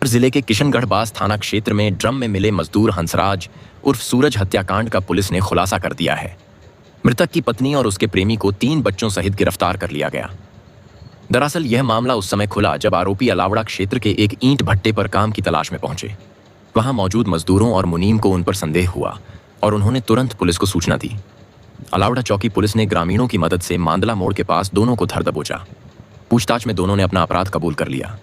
जिले के किशनगढ़ बास थाना क्षेत्र में ड्रम में मिले मजदूर हंसराज उर्फ सूरज हत्याकांड का पुलिस ने खुलासा कर दिया है। मृतक की पत्नी और उसके प्रेमी को 3 बच्चों सहित गिरफ्तार कर लिया गया। दरअसल यह मामला उस समय खुला जब आरोपी अलावड़ा क्षेत्र के एक ईंट भट्टे पर काम की तलाश में पहुंचे। वहां मौजूद मजदूरों और मुनीम को उन पर संदेह हुआ और उन्होंने तुरंत पुलिस को सूचना दी। अलावड़ा चौकी पुलिस ने ग्रामीणों की मदद से मांदला मोड़ के पास दोनों को धर दबोचा। पूछताछ में दोनों ने अपना अपराध कबूल कर लिया।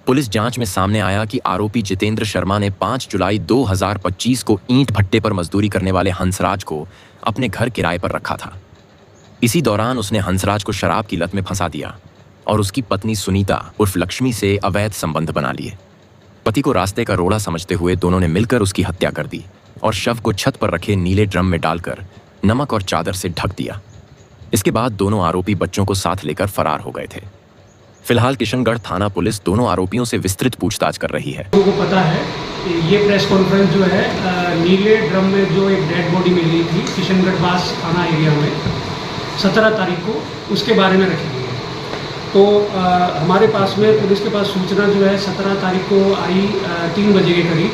पुलिस जांच में सामने आया कि आरोपी जितेंद्र शर्मा ने 5 जुलाई 2025 को ईंट भट्टे पर मजदूरी करने वाले हंसराज को अपने घर किराए पर रखा था। इसी दौरान उसने हंसराज को शराब की लत में फंसा दिया और उसकी पत्नी सुनीता उर्फ लक्ष्मी से अवैध संबंध बना लिए। पति को रास्ते का रोड़ा समझते हुए दोनों ने मिलकर उसकी हत्या कर दी और शव को छत पर रखे नीले ड्रम में डालकर नमक और चादर से ढक दिया। इसके बाद दोनों आरोपी बच्चों को साथ लेकर फरार हो गए थे। फिलहाल किशनगढ़ थाना पुलिस दोनों आरोपियों से विस्तृत पूछताछ कर रही है। लोगों को पता है कि ये प्रेस कॉन्फ्रेंस जो है नीले ड्रम में जो एक डेड बॉडी मिली थी किशनगढ़ बास थाना एरिया में 17 तारीख को, उसके बारे में रखी गई है। तो हमारे पास में पुलिस के पास सूचना जो है 17 तारीख को आई 3 बजे के करीब।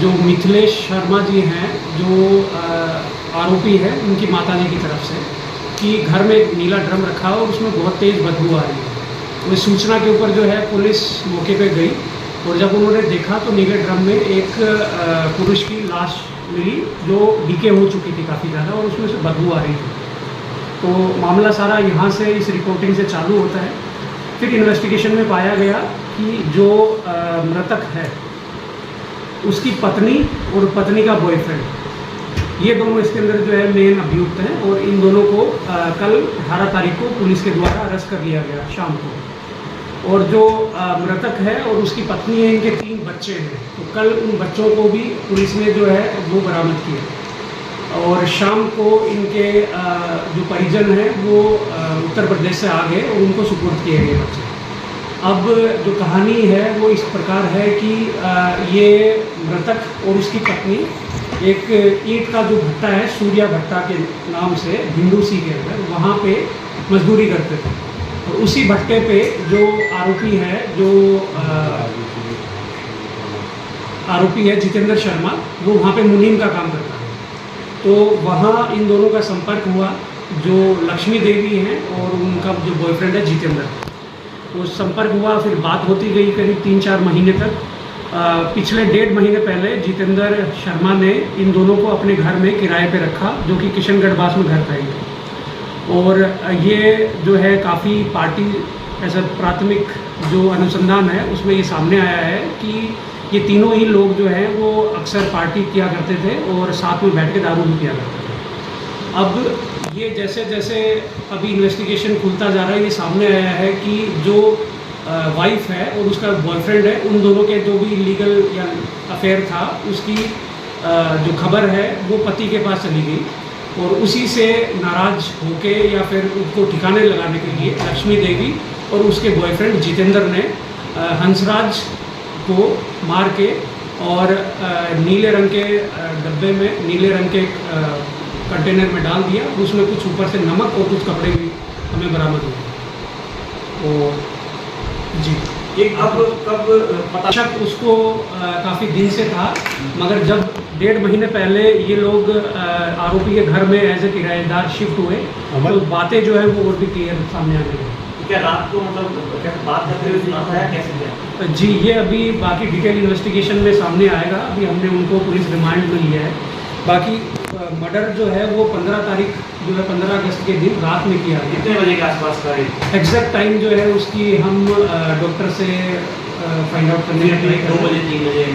जो मिथिलेश शर्मा जी हैं जो आरोपी है उनकी माताजी की तरफ से कि घर में एक नीला ड्रम रखा हो और उसमें बहुत तेज़ बदबू आ रही है। तो इस सूचना के ऊपर जो है पुलिस मौके पे गई और जब उन्होंने देखा तो नीले ड्रम में एक पुरुष की लाश मिली जो डीके हो चुकी थी काफ़ी ज़्यादा और उसमें से बदबू आ रही थी। तो मामला सारा यहाँ से इस रिपोर्टिंग से चालू होता है। फिर इन्वेस्टिगेशन में पाया गया कि जो मृतक है उसकी पत्नी और पत्नी का बॉयफ्रेंड, ये दोनों इसके अंदर जो है मेन अभियुक्त हैं और इन दोनों को कल 18 तारीख को पुलिस के द्वारा अरेस्ट कर लिया गया शाम को। और जो मृतक है और उसकी पत्नी है, इनके 3 बच्चे हैं, तो कल उन बच्चों को भी पुलिस ने जो है वो बरामद किया और शाम को इनके जो परिजन हैं वो उत्तर प्रदेश से आ गए और उनको सुपुर्द किए गए बच्चे। अब जो कहानी है वो इस प्रकार है कि ये मृतक और उसकी पत्नी एक ईंट का जो भट्टा है सूर्या भट्टा के नाम से हिंदूसी के अंदर वहाँ पे मजदूरी करते थे। तो उसी भट्टे पे जो आरोपी है आरोपी है जितेंद्र शर्मा, वो वहाँ पे मुनीम का काम करता है। तो वहाँ इन दोनों का संपर्क हुआ, जो लक्ष्मी देवी हैं और उनका जो बॉयफ्रेंड है जितेंद्र, तो संपर्क हुआ। फिर बात होती गई करीब 3-4 महीने तक। पिछले 1.5 महीने पहले जितेंद्र शर्मा ने इन दोनों को अपने घर में किराए पे रखा, जो कि किशनगढ़ बास में घर था ये। और ये जो है काफ़ी पार्टी ऐसा प्राथमिक जो अनुसंधान है उसमें ये सामने आया है कि ये तीनों ही लोग जो हैं वो अक्सर पार्टी किया करते थे और साथ में बैठ के दारू भी पिया करते थे। अब ये जैसे जैसे अभी इन्वेस्टिगेशन खुलता जा रहा है, ये सामने आया है कि जो वाइफ है और उसका बॉयफ्रेंड है, उन दोनों के जो भी लीगल या अफेयर था उसकी जो खबर है वो पति के पास चली गई और उसी से नाराज होके या फिर उसको ठिकाने लगाने के लिए लक्ष्मी देवी और उसके बॉयफ्रेंड जितेंद्र ने हंसराज को मार के और नीले रंग के डब्बे में, नीले रंग के कंटेनर में डाल दिया। उसमें कुछ ऊपर से नमक और कुछ कपड़े भी हमें बरामद हुए। और जी ये कब पता शक उसको काफ़ी दिन से था, मगर जब 1.5 महीने पहले ये लोग आरोपी के घर में एज ए किराएदार शिफ्ट हुए तो बातें जो है वो और भी क्लियर सामने आ गई। क्या रात को मतलब क्या बात करते हुए सुना था कैसे किया? जी ये अभी बाकी डिटेल इन्वेस्टिगेशन में सामने आएगा। अभी हमने उनको पुलिस रिमांड में लिया है। बाकी मर्डर जो है वो 15 तारीख जो है 15 अगस्त के दिन रात में किया गया। कितने बजे के आसपास का? एग्जैक्ट टाइम जो है उसकी हम डॉक्टर से फाइंड आउट करने के लिए 2 बजे 3 बजे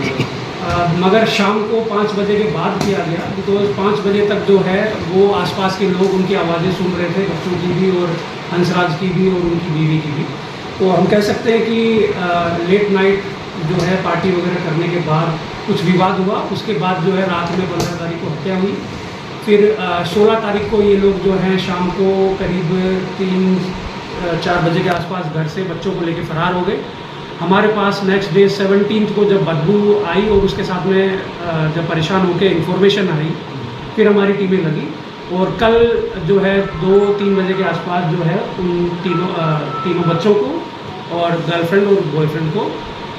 मगर शाम को 5 बजे के बाद किया गया। तो 5 बजे तक जो है वो आसपास के लोग उनकी आवाज़ें सुन रहे थे, बच्चों की भी और हंसराज की भी और उनकी बीवी की भी। तो हम कह सकते हैं कि लेट नाइट जो है पार्टी वगैरह करने के बाद कुछ विवाद हुआ। उसके बाद जो है रात में 15 तारीख को हत्या हुई। फिर 16 तारीख को ये लोग जो हैं शाम को करीब 3-4 बजे के आसपास घर से बच्चों को लेकर फरार हो गए। हमारे पास नेक्स्ट डे 17 को जब बदबू आई और उसके साथ में जब परेशान होकर इन्फॉर्मेशन आई, फिर हमारी टीमें लगी और कल जो है 2-3 बजे के आसपास जो है उन तीनों बच्चों को और गर्लफ्रेंड और बॉयफ्रेंड को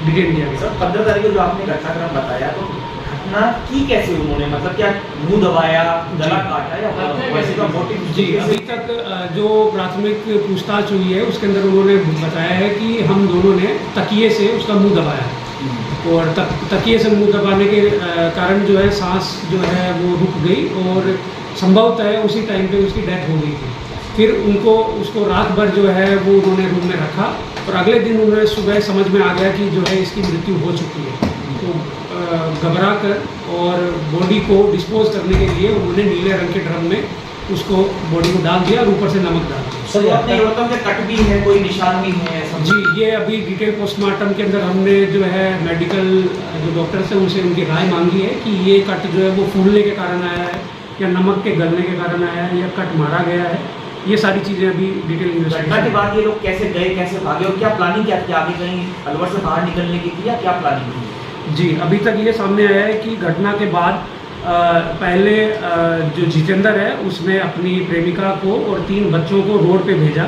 डिटेन किया गया। सर 15 तारीख को जो आपने घटनाक्रम बताया तो घटना की कैसे उन्होंने, मतलब क्या मुंह दबाया, गला काटा या वैसे का मोटिव? जी, अभी तक जो प्राथमिक पूछताछ हुई है उसके अंदर उन्होंने बताया है कि हम दोनों ने तकिए से उसका मुंह दबाया और तकिए से मुंह दबाने के कारण जो है सांस जो है वो रुक गई और संभवतः उसी टाइम पे उसकी डेथ हो गई थी। फिर उसको रात भर जो है वो उन्होंने रूम में रखा और अगले दिन उन्हें सुबह समझ में आ गया कि जो है इसकी मृत्यु हो चुकी है। तो घबरा कर और बॉडी को डिस्पोज करने के लिए उन्होंने नीले रंग के ड्रम में उसको बॉडी को डाल दिया और ऊपर से नमक डाल दिया। सर आपने ये बताया कि कट भी है, कोई निशान भी है ऐसा? जी, ये अभी डिटेल पोस्टमार्टम के अंदर हमने जो है मेडिकल जो डॉक्टर्स हैं उनसे उनकी राय मांगी है कि ये कट जो है वो फूलने के कारण आया है या नमक के गलने के कारण आया है या कट मारा गया है। ये सारी चीज़ें अभी डिटेल घटना के इन्वेस्टिगेशन। बाद ये लोग कैसे गए, कैसे भागे और क्या प्लानिंग क्या थी आगे, कहीं अलवर से बाहर निकलने की थी या क्या प्लानिंग थी? जी, अभी तक ये सामने आया है कि घटना के बाद पहले जो जितेंद्र है उसने अपनी प्रेमिका को और 3 बच्चों को रोड पे भेजा।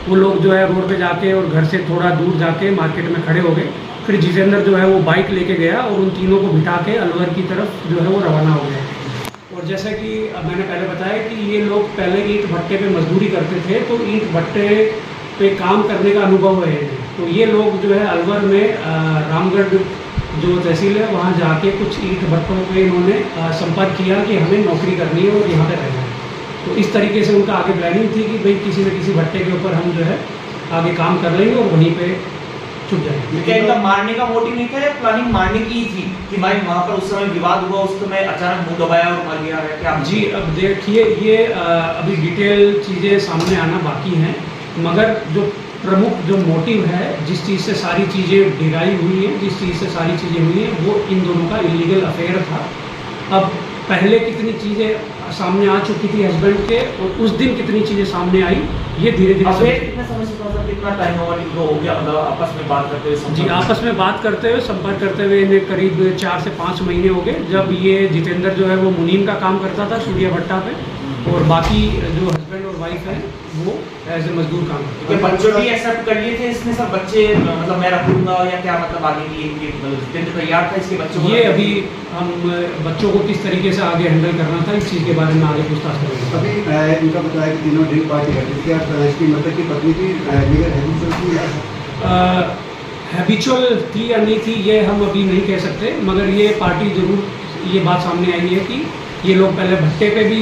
वो लोग जो है रोड पे जाके और घर से थोड़ा दूर जाके मार्केट में खड़े हो गए। फिर जितेंद्र जो है वो बाइक लेके गया और उन तीनों को बिठा के अलवर की तरफ जो है वो रवाना हो गया। और जैसा कि मैंने पहले बताया कि ये लोग पहले ईंट भट्टे पे मजदूरी करते थे, तो ईंट भट्टे पे काम करने का अनुभव है। तो ये लोग जो है अलवर में रामगढ़ जो तहसील है वहाँ जाके कुछ ईंट भट्टों पे इन्होंने संपर्क किया कि हमें नौकरी करनी है और यहाँ पे रहना है। तो इस तरीके से उनका आगे प्लानिंग थी कि भाई किसी न किसी भट्टे के ऊपर हम जो है आगे काम कर लेंगे और वहीं पे छुप जाएंगे। क्या इनका मारने का मोटिव नहीं था या प्लानिंग मारने की ही थी कि भाई वहाँ पर उस समय विवाद हुआ, उस समय अचानक मुंह दबाया और मर गया है क्या? जी, अब देखिए ये अभी डिटेल चीज़ें सामने आना बाकी हैं, मगर जो प्रमुख जो मोटिव है, जिस चीज़ से सारी चीज़ें डिराइव हुई हैं, जिस चीज़ से सारी चीज़ें हुई हैं, वो इन दोनों का इलीगल अफेयर था। अब पहले कितनी चीज़ें सामने आ चुकी थी हस्बैंड के और उस दिन कितनी चीज़ें सामने आई, ये धीरे धीरे अफेयर कितने समय से, मतलब कितना टाइम हो गया मतलब आपस में बात करते हुए? जी, आपस में बात करते हुए, संपर्क करते हुए इन्हें करीब 4 से 5 महीने हो गए। जब ये जितेंद्र जो है वो मुनीम का काम करता था सूर्या भट्टा पे और बाकी जो हस्बैंड और वाइफ है वो एज ए मजदूर काम करते हैं। बच्चों भी एक्सेप्ट कर लिए थे इसमें सब बच्चे, मतलब मैं रखूंगा या क्या, मतलब आगे की जितेंद्र तैयार था इसके बच्चों को? ये अभी हम बच्चों को किस तरीके से आगे हैंडल करना था इस चीज़ के बारे में आगे पूछताछ करेंगे। अभी इनका बताया कि तीनों ड्रिंक पार्टी करती थी, क्या इसकी मतलब की पत्नी की लीगल हैबिचुअल थी या हैबिचुअल थी या नहीं थी ये हम अभी नहीं कह सकते, मगर ये पार्टी जरूर ये बात सामने आई है कि ये लोग पहले भट्टे पे भी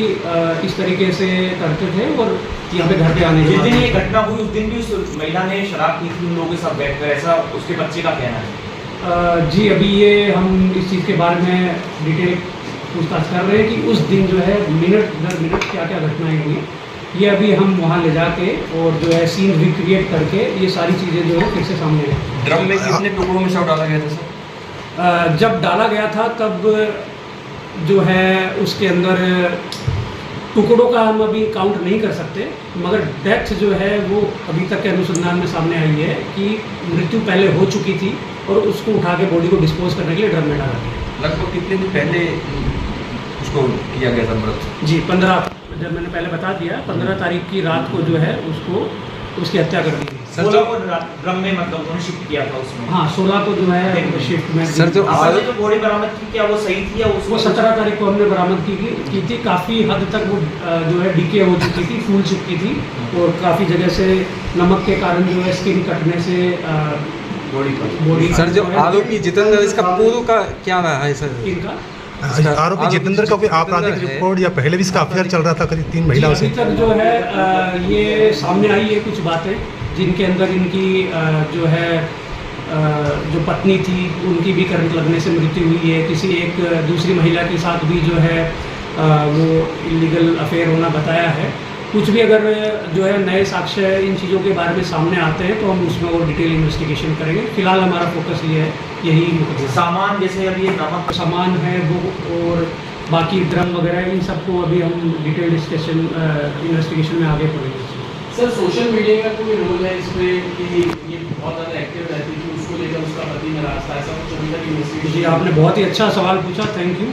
इस तरीके से करते थे और यहाँ पे घर पे आने के जिस दिन बाद ये घटना हुई उस दिन भी उस महिला ने शराब पी थी उन लोगों के साथ बैठकर, ऐसा उसके बच्चे का कहना है। जी, अभी ये हम इस चीज़ के बारे में डिटेल पूछताछ कर रहे हैं कि उस दिन जो है मिनट दर मिनट क्या क्या घटनाएं हुई, ये अभी हम वहाँ ले जाके और जो है सीन रिक्रिएट करके ये सारी चीज़ें जो है फिर से सामने आएंगी। ड्रम में कितने टुकड़ों में शव डाला गया था सर? जब डाला गया था तब जो है उसके अंदर टुकड़ों का हम अभी काउंट नहीं कर सकते, मगर डेथ जो है वो अभी तक के अनुसंधान में सामने आई है कि मृत्यु पहले हो चुकी थी और उसको उठा के बॉडी को डिस्पोज करने के लिए ड्रम में डाला गया। लगभग कितने दिन पहले उसको किया गया था मृत? जी, 15, जब मैंने पहले बता दिया 15 तारीख की रात को जो है उसको उसकी हत्या कर दी गई। 16 को ड्रम में मतलब उन्होंने शिफ्ट किया था उसमें? हाँ, 16 को जो है शिफ्ट में। सर, जो आपने जो बॉडी बरामद की क्या वो सही थी या वो 17 तारीख को हमने बरामद की थी। काफ़ी हद तक वो जो है डीके हो चुकी थी, फूल चुकी थी और काफ़ी जगह से नमक के कारण जो है स्किन कटने से बॉडी। सर, जो आरोपी जितेंद्र इसका पूर्व का क्या रहा है सर? इनका आरोपी जितेंद्र का कोई आपराधिक रिकॉर्ड या पहले भी इसका अफेयर चल रहा था करीब 3 महिलाओं से? अभी तक जो है ये सामने आई है कुछ बातें जिनके अंदर इनकी जो है जो पत्नी थी उनकी भी करंट लगने से मृत्यु हुई है। किसी एक दूसरी महिला के साथ भी जो है वो इलीगल अफेयर होना बताया है। कुछ भी अगर जो है नए साक्ष्य इन चीज़ों के बारे में सामने आते हैं तो हम उसमें और डिटेल इन्वेस्टिगेशन करेंगे। फिलहाल हमारा फोकस ये है, यही मुकदमा। सामान जैसे अभी ये नमक सामान है वो और बाकी ड्रम वगैरह इन सबको अभी हम डिटेल डिस्कशन इन्वेस्टिगेशन में आगे पढ़ेंगे। सर, सोशल मीडिया का कोई रोल है इसमें कि ये बहुत ज़्यादा एक्टिव रहती थी, उसको लेकर उसका पति नाराज था, ऐसा कुछ अभी तक इन्वेस्टिगेशन? जी, आपने बहुत ही अच्छा सवाल पूछा, थैंक यू।